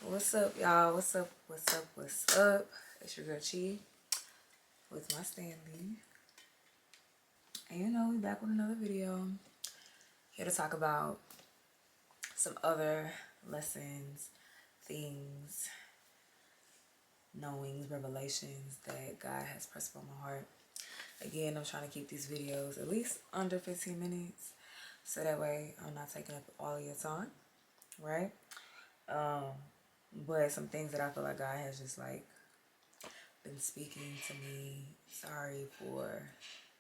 What's up, y'all? What's up? What's up? What's up? It's your girl Chi with my Stanley. And we back with another video. Here to talk about some other lessons, things, knowings, revelations that God has pressed upon my heart. Again, I'm trying to keep these videos at least under 15 minutes. So that way I'm not taking up all of your time, right? But some things that I feel like God has just like been speaking to me. Sorry for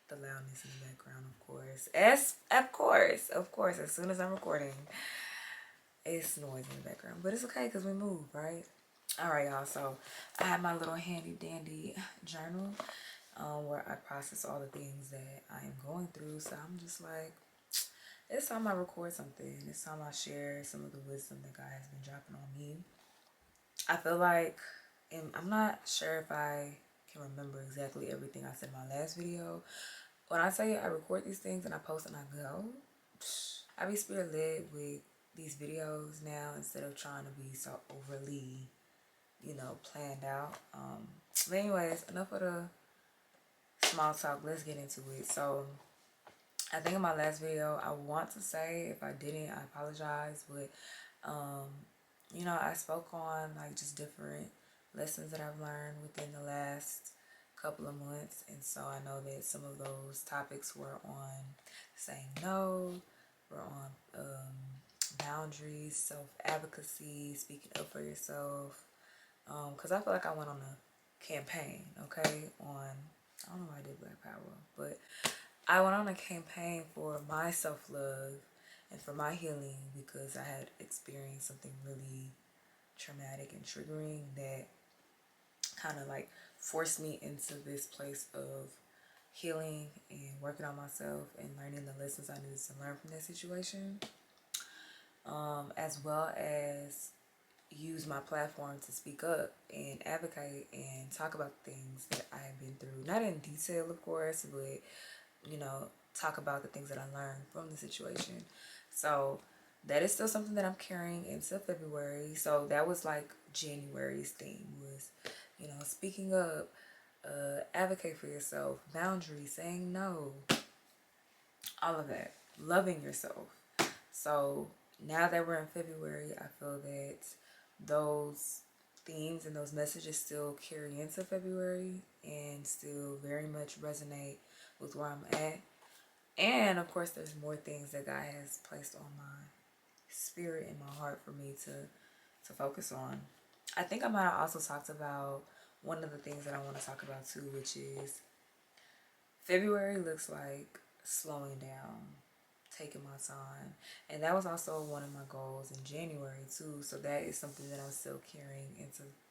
the loudness in the background, of course. Of course. As soon as I'm recording, it's noise in the background. But it's okay because we move, right? All right, y'all. So I have my little handy dandy journal where I process all the things that I am going through. So I'm just like, it's time I record something. It's time I share some of the wisdom that God has been dropping on me. I feel like, and I'm not sure if I can remember exactly everything I said in my last video. When I tell you I record these things and I post and I go, I be spirit led with these videos now instead of trying to be so overly, planned out. But anyways, enough of the small talk. Let's get into it. So I think in my last video, I want to say, if I didn't, I apologize. But, I spoke on like just different lessons that I've learned within the last couple of months. And so I know that some of those topics were on saying no, were on boundaries, self-advocacy, speaking up for yourself. Because I feel like I went on a campaign, okay, I don't know why I did Black Power, but I went on a campaign for my self-love and for my healing because I had experienced something really traumatic and triggering that kind of like forced me into this place of healing and working on myself and learning the lessons I needed to learn from that situation, as well as use my platform to speak up and advocate and talk about things that I have been through. Not in detail, of course, but talk about the things that I learned from the situation. So that is still something that I'm carrying into February. So that was like January's theme was, speaking up, advocate for yourself, boundaries, saying no, all of that, loving yourself. So now that we're in February, I feel that those themes and those messages still carry into February and still very much resonate with where I'm at. And of course, there's more things that God has placed on my spirit and my heart for me to focus on. I think I might have also talked about one of the things that I want to talk about too, which is February looks like slowing down, taking my time. And that was also one of my goals in January too. So that is something that I'm still carrying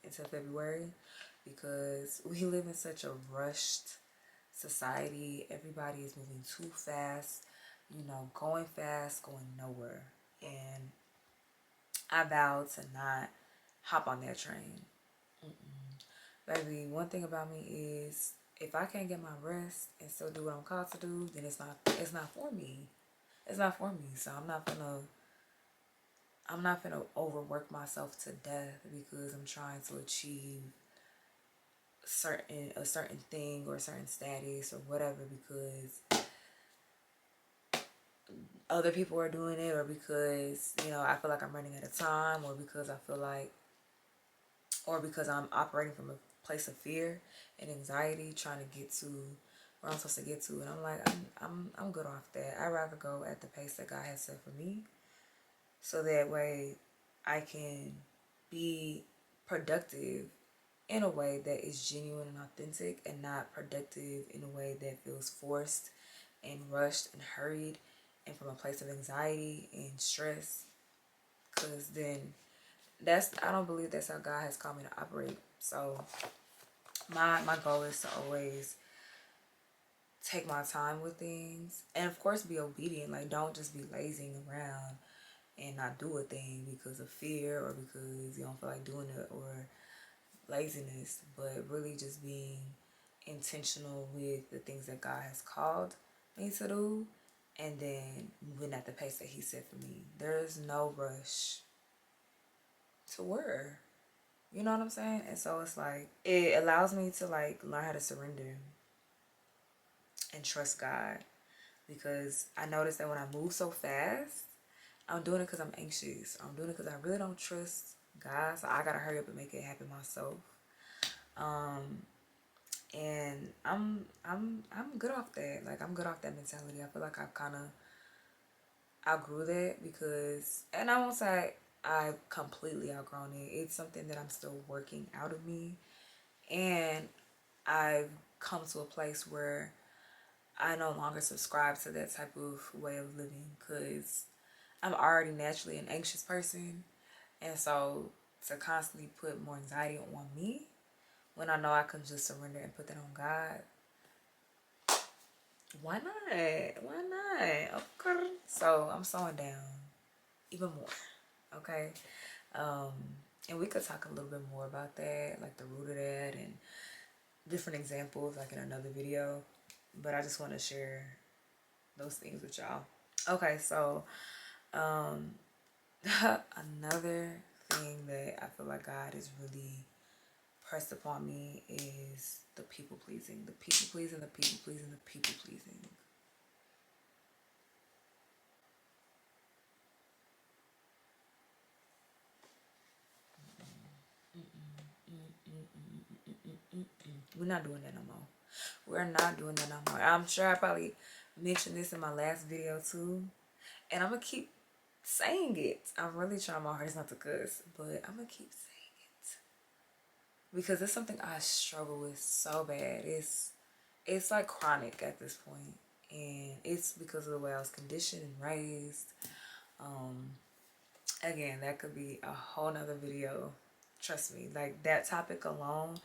into February because we live in such a rushed society. Everybody is moving too fast, going fast, going nowhere. And I vow to not hop on that train. Baby, one thing about me is if I can't get my rest and still do what I'm called to do, then it's not for me. It's not for me. So I'm not gonna overwork myself to death because I'm trying to achieve a certain thing or a certain status or whatever because other people are doing it, or because I feel like I'm running out of time, or because I feel like, or because I'm operating from a place of fear and anxiety trying to get to where I'm supposed to get to. And I'm like, I'm good off that. I'd rather go at the pace that God has set for me, so that way I can be productive in a way that is genuine and authentic, and not productive in a way that feels forced and rushed and hurried and from a place of anxiety and stress. Because then I don't believe that's how God has called me to operate. So my goal is to always take my time with things, and of course be obedient. Like, don't just be lazing around and not do a thing because of fear or because you don't feel like doing it or laziness, but really just being intentional with the things that God has called me to do, and then moving at the pace that He set for me. There is no rush to where? You know what I'm saying? And so it's like, it allows me to like learn how to surrender and trust God, because I noticed that when I move so fast, I'm doing it because I'm anxious. I'm doing it because I really don't trust God, so I gotta hurry up and make it happen myself. Um, and I'm good off that. Like, I'm good off that mentality. I feel like I've kind of outgrew that, because, and I won't say I've completely outgrown it. It's something that I'm still working out of me, and I've come to a place where I no longer subscribe to that type of way of living, because I'm already naturally an anxious person. And so to constantly put more anxiety on me when I know I can just surrender and put that on God, why not? Why not? Okay. So I'm slowing down even more. Okay. Um, and we could talk a little bit more about that, like the root of that and different examples, like in another video. But I just want to share those things with y'all. Okay, so um, another thing that I feel like God is really pressed upon me is the people pleasing, the people pleasing, the people pleasing, the people pleasing. We're not doing that no more. We're not doing that no more. I'm sure I probably mentioned this in my last video too, and I'm gonna keep saying it. I'm really trying my hardest not to cuss, but I'm gonna keep saying it because it's something I struggle with so bad. It's like chronic at this point, and it's because of the way I was conditioned and raised. Um, Again, that could be a whole nother video. Trust me, like that topic alone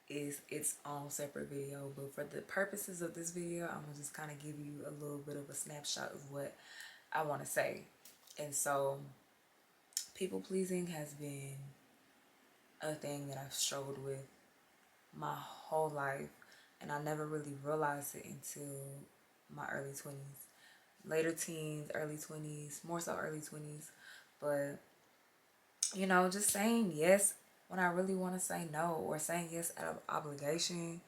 is its own separate video. But for the purposes of this video, I'm gonna just kind of give you a little bit of a snapshot of what I want to say. And so, people pleasing has been a thing that I've struggled with my whole life, and I never really realized it until my early 20s. Later teens, early 20s, more so early 20s. But, you know, just saying yes when I really want to say no, or saying yes out of obligation,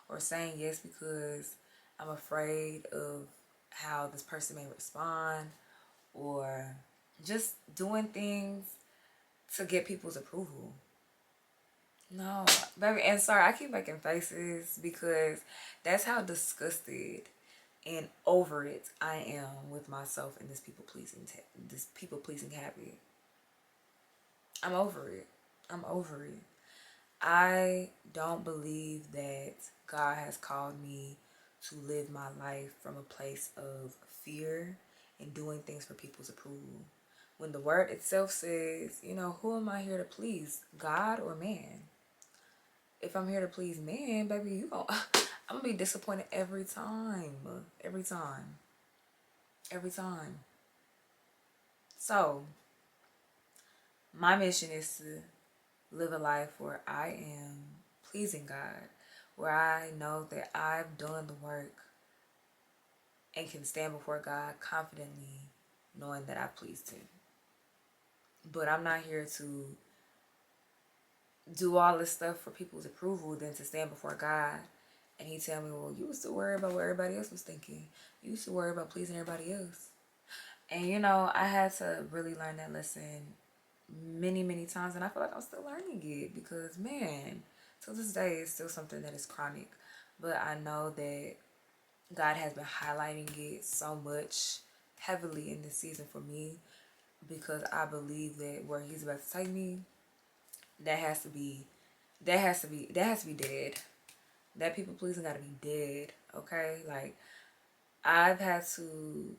or saying yes because I'm afraid of how this person may respond, or just doing things to get people's approval. No, baby, and sorry, I keep making faces because that's how disgusted and over it I am with myself and this people pleasing habit. I'm over it. I'm over it. I don't believe that God has called me to live my life from a place of fear and doing things for people's approval. When the word itself says, you know, who am I here to please, God or man? If I'm here to please man, baby, I'm gonna be disappointed every time. Every time. Every time. So, my mission is to live a life where I am pleasing God, where I know that I've done the work and can stand before God confidently knowing that I pleased Him. But I'm not here to do all this stuff for people's approval than to stand before God and He tell me, well, you used to worry about what everybody else was thinking. You used to worry about pleasing everybody else. And you know, I had to really learn that lesson many, many times, and I feel like I'm still learning it because, man, to this day, it's still something that is chronic. But I know that God has been highlighting it so much heavily in this season for me, because I believe that where He's about to take me, that has to be, that has to be dead. That people pleasing got to be dead. Okay, like I've had to.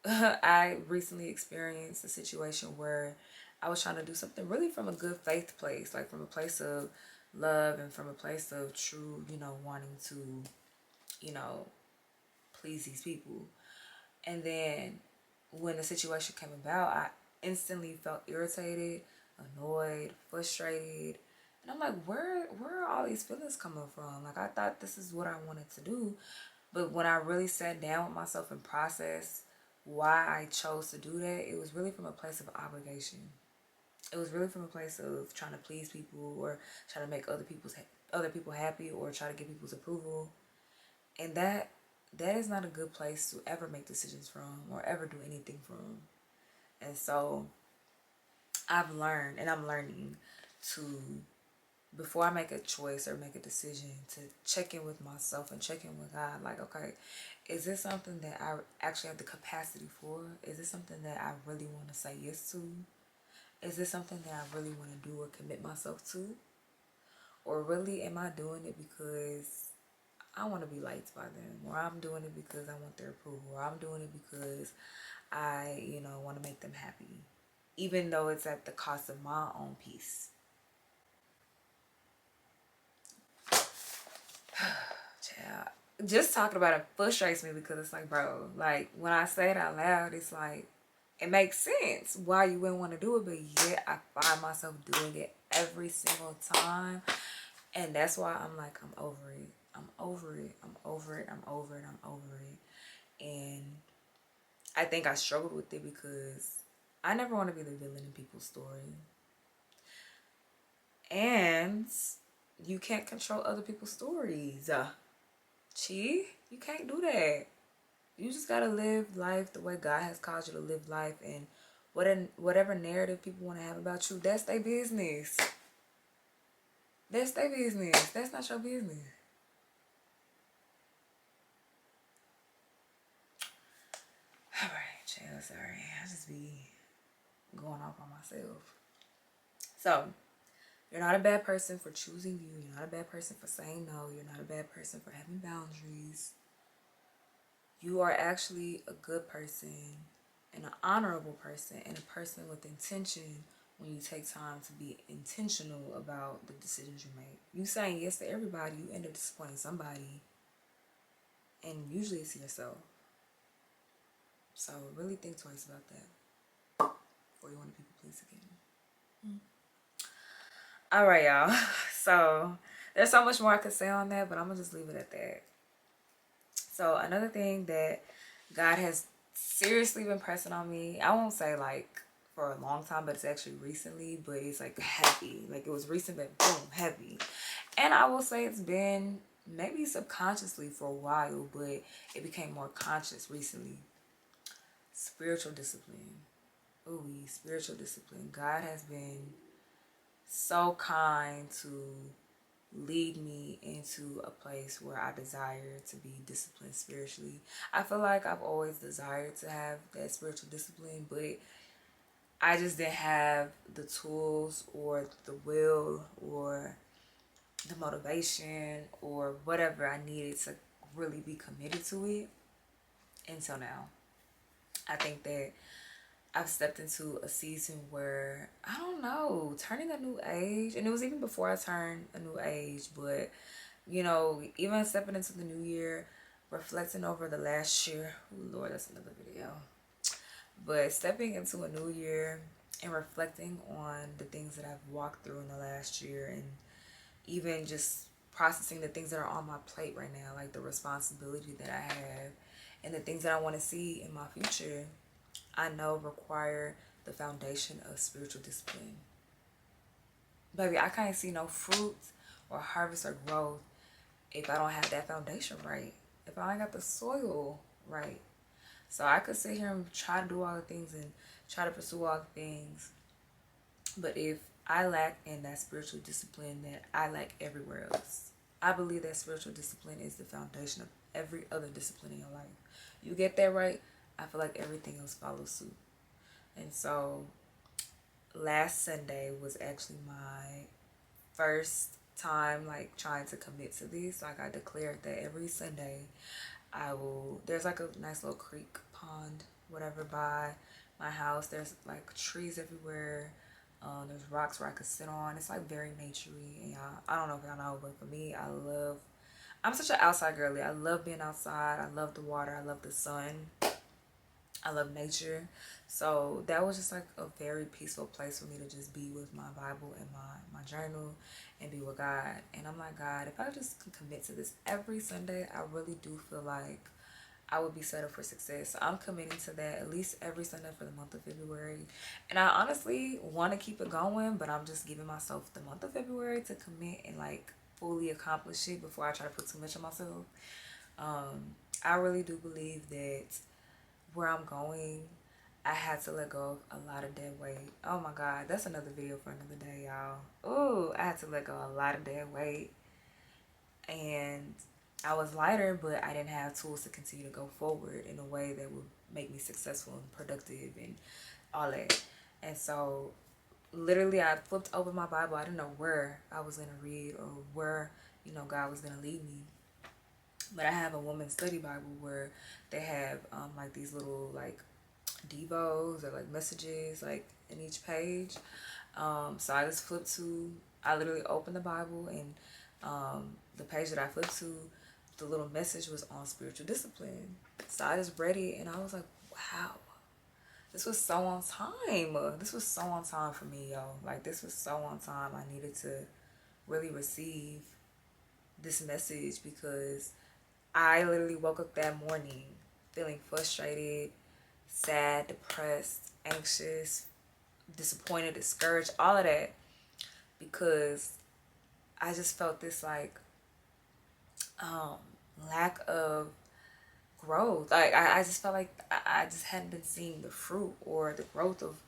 I recently experienced a situation where I was trying to do something really from a good faith place, like from a place of love and from a place of true, you know, wanting to, you know, please these people. And then when the situation came about, I instantly felt irritated, annoyed, frustrated. And I'm like, where are all these feelings coming from? Like, I thought this is what I wanted to do. But when I really sat down with myself and processed why I chose to do that, it was really from a place of obligation. It was really from a place of trying to please people or trying to make other people happy or try to get people's approval. And that is not a good place to ever make decisions from or ever do anything from. And so I've learned, and I'm learning to, before I make a choice or make a decision, to check in with myself and check in with God. Like, okay, is this something that I actually have the capacity for? Is this something that I really want to say yes to? Is this something that I really want to do or commit myself to? Or really am I doing it because I want to be liked by them? Or I'm doing it because I want their approval? Or I'm doing it because I, want to make them happy? Even though it's at the cost of my own peace. Child, just talking about it frustrates me because it's like, bro, like when I say it out loud, it's like, it makes sense why you wouldn't want to do it, but yet I find myself doing it every single time. And that's why I'm like, I'm over it. I'm over it. I'm over it. I'm over it. I'm over it. And I think I struggled with it because I never want to be the villain in people's story. And you can't control other people's stories. Chi, you can't do that. You just gotta live life the way God has caused you to live life, and whatever narrative people want to have about you, that's their business. That's their business. That's not your business. Alright, chill, sorry. I just be going off on myself. So, you're not a bad person for choosing you. You're not a bad person for saying no. You're not a bad person for having boundaries. You are actually a good person and an honorable person and a person with intention when you take time to be intentional about the decisions you make. You saying yes to everybody, you end up disappointing somebody. And usually it's yourself. So really think twice about that before you want to people please again. All right, y'all. So there's so much more I could say on that, but I'm going to just leave it at that. So another thing that God has seriously been pressing on me, I won't say like for a long time, but it's actually recently, but it's like heavy. Like it was recent, but boom, heavy. And I will say it's been maybe subconsciously for a while, but it became more conscious recently. Spiritual discipline. Ooh, spiritual discipline. God has been so kind to lead me into a place where I desire to be disciplined spiritually. I feel like I've always desired to have that spiritual discipline, but I just didn't have the tools or the will or the motivation or whatever I needed to really be committed to it until now. I think that I've stepped into a season where, I don't know, turning a new age, and it was even before I turned a new age, but even stepping into the new year, reflecting over the last year. Ooh, Lord, that's another video. But stepping into a new year and reflecting on the things that I've walked through in the last year, and even just processing the things that are on my plate right now, like the responsibility that I have and the things that I want to see in my future, I know require the foundation of spiritual discipline. Baby, I can't see no fruit or harvest or growth if I don't have that foundation right, if I ain't got the soil right. So I could sit here and try to do all the things and try to pursue all the things, but if I lack in that spiritual discipline, that I lack everywhere else. I believe that spiritual discipline is the foundation of every other discipline in your life. You get that right, I feel like everything else follows suit. And so last Sunday was actually my first time like trying to commit to this. Like I declared that every Sunday there's like a nice little creek, pond, whatever, by my house. There's like trees everywhere. There's rocks where I could sit on. It's like very naturey, and I don't know if y'all know, but for me, I'm such an outside girly. I love being outside. I love the water. I love the sun. I love nature. So that was just like a very peaceful place for me to just be with my Bible and my journal and be with God. And I'm like, God, if I just can commit to this every Sunday, I really do feel like I would be set up for success. So I'm committing to that at least every Sunday for the month of February. And I honestly want to keep it going, but I'm just giving myself the month of February to commit and like fully accomplish it before I try to put too much on myself. I really do believe that where I'm going, I had to let go of a lot of dead weight. Oh my God, that's another video for another day, y'all. Ooh, I had to let go of a lot of dead weight. And I was lighter, but I didn't have tools to continue to go forward in a way that would make me successful and productive and all that. And so literally I flipped open my Bible. I didn't know where I was going to read or where, God was going to lead me. But I have a woman's study Bible where they have like these little like devos or like messages like in each page. So I just I literally opened the Bible, and the page that I flipped to, the little message was on spiritual discipline. So I just read it and I was like, wow, this was so on time. This was so on time for me, yo. Like, this was so on time. I needed to really receive this message because I literally woke up that morning feeling frustrated, sad, depressed, anxious, disappointed, discouraged, all of that, because I just felt this like lack of growth. Like I just felt like I just hadn't been seeing the fruit or the growth of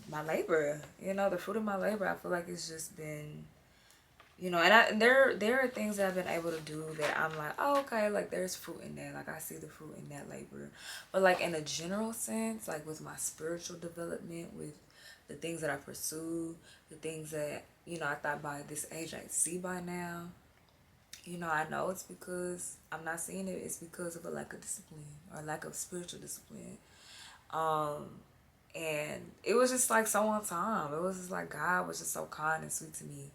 my labor. The fruit of my labor. I feel like it's just been, and there are things that I've been able to do that I'm like, oh, okay, like there's fruit in that. Like I see the fruit in that labor. But like in a general sense, like with my spiritual development, with the things that I pursue, the things that, I thought by this age I'd see by now, I know it's because I'm not seeing it. It's because of a lack of discipline or lack of spiritual discipline. And it was just like so on time. It was just like God was just so kind and sweet to me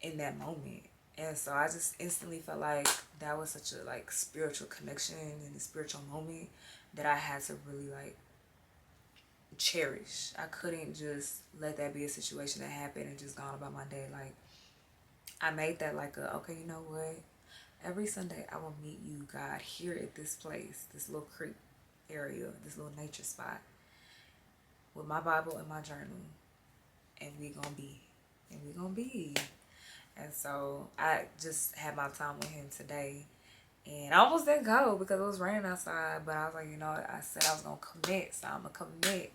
in that moment. And so I just instantly felt like that was such a like spiritual connection and a spiritual moment that I had to really like cherish. I couldn't just let that be a situation that happened and just gone about my day. Like, I made that like okay, you know what? Every Sunday I will meet you, God, here at this place, this little creek area, this little nature spot, with my Bible and my journal, and we gonna be. And so I just had my time with him today, and I almost didn't go because it was raining outside, but I was like, I said I was gonna commit, so I'm gonna commit.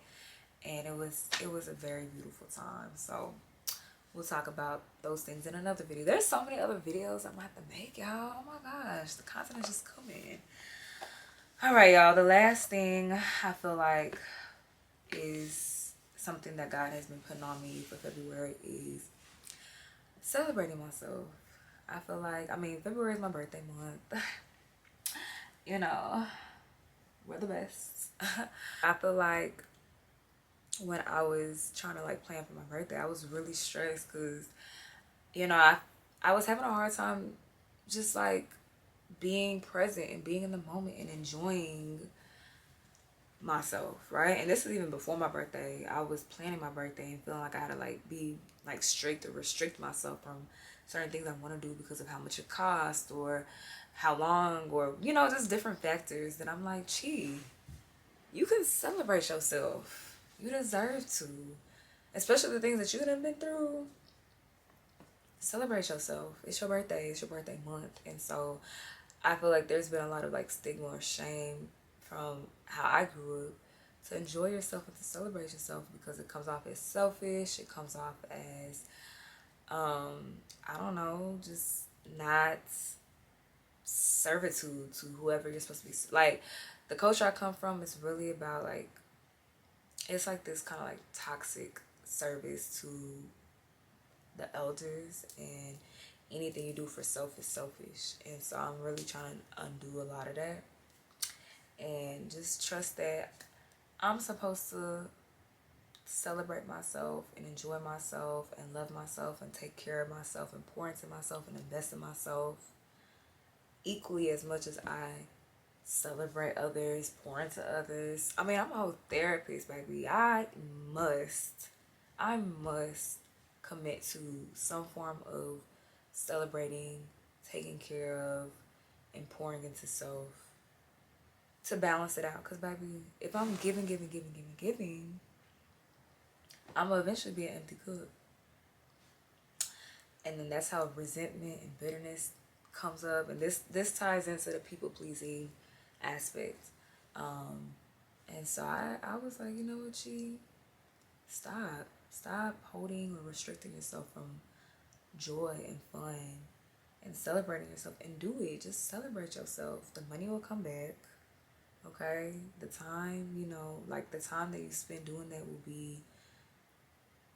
And it was a very beautiful time. So we'll talk about those things in another video. There's so many other videos I'm gonna have to make, y'all. Oh my gosh, the content is just coming. All right, y'all. The last thing I feel like is something that God has been putting on me for February is celebrating myself. I feel like, February is my birthday month. We're the best. I feel like when I was trying to like plan for my birthday, I was really stressed because, I was having a hard time just like being present and being in the moment and enjoying myself, right? And this is even before my birthday. I was planning my birthday and feeling like I had to like be like strict or restrict myself from certain things I want to do because of how much it costs or how long or just different factors that I'm like, gee, you can celebrate yourself. You deserve to, especially the things that you have been through. Celebrate yourself. It's your birthday. It's your birthday month. And so I feel like there's been a lot of like stigma or shame from how I grew up to enjoy yourself and to celebrate yourself, because it comes off as selfish. It comes off as I don't know, just not servitude to whoever you're supposed to be. Like, the culture I come from is really about like, it's like this kind of like toxic service to the elders, and anything you do for self is selfish. And so I'm really trying to undo a lot of that and just trust that I'm supposed to celebrate myself and enjoy myself and love myself and take care of myself and pour into myself and invest in myself equally as much as I celebrate others, pour into others. I'm a whole therapist, baby. I must commit to some form of celebrating, taking care of, and pouring into self to balance it out. Because, baby, if I'm giving, I'm going to eventually be an empty cup. And then that's how resentment and bitterness comes up. And this ties into the people-pleasing aspect. And so I was like, you know what, stop holding or restricting yourself from joy and fun and celebrating yourself, and do it. Just celebrate yourself. The money will come back. Okay, the time, like the time that you spend doing that will be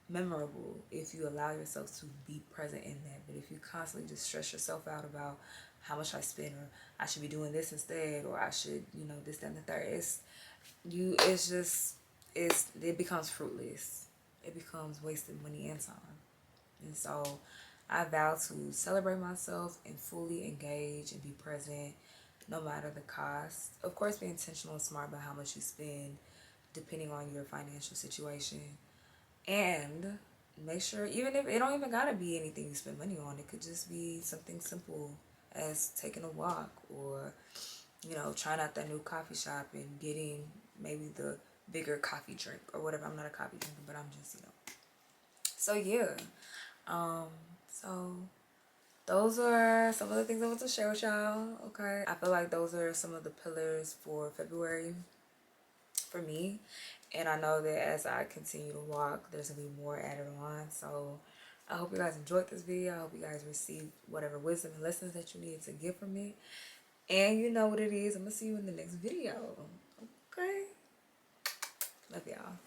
memorable if you allow yourself to be present in that. But if you constantly just stress yourself out about how much I spend, or I should be doing this instead, or I should, this, that, and the third, it becomes fruitless. It becomes wasted money and time. And so I vow to celebrate myself and fully engage and be present no matter the cost. Of course, be intentional and smart about how much you spend depending on your financial situation. And make sure, even if it don't even gotta be anything you spend money on, it could just be something simple as taking a walk, or trying out that new coffee shop and getting maybe the bigger coffee drink or whatever. I'm not a coffee drinker, but I'm just so yeah. So those are some of the things I want to share with y'all. Okay, I feel like those are some of the pillars for February for me, and I know that as I continue to walk, there's gonna be more added on. So I hope you guys enjoyed this video. I hope you guys received whatever wisdom and lessons that you needed to get from it. And you know what it is. I'm gonna see you in the next video. Okay, love y'all.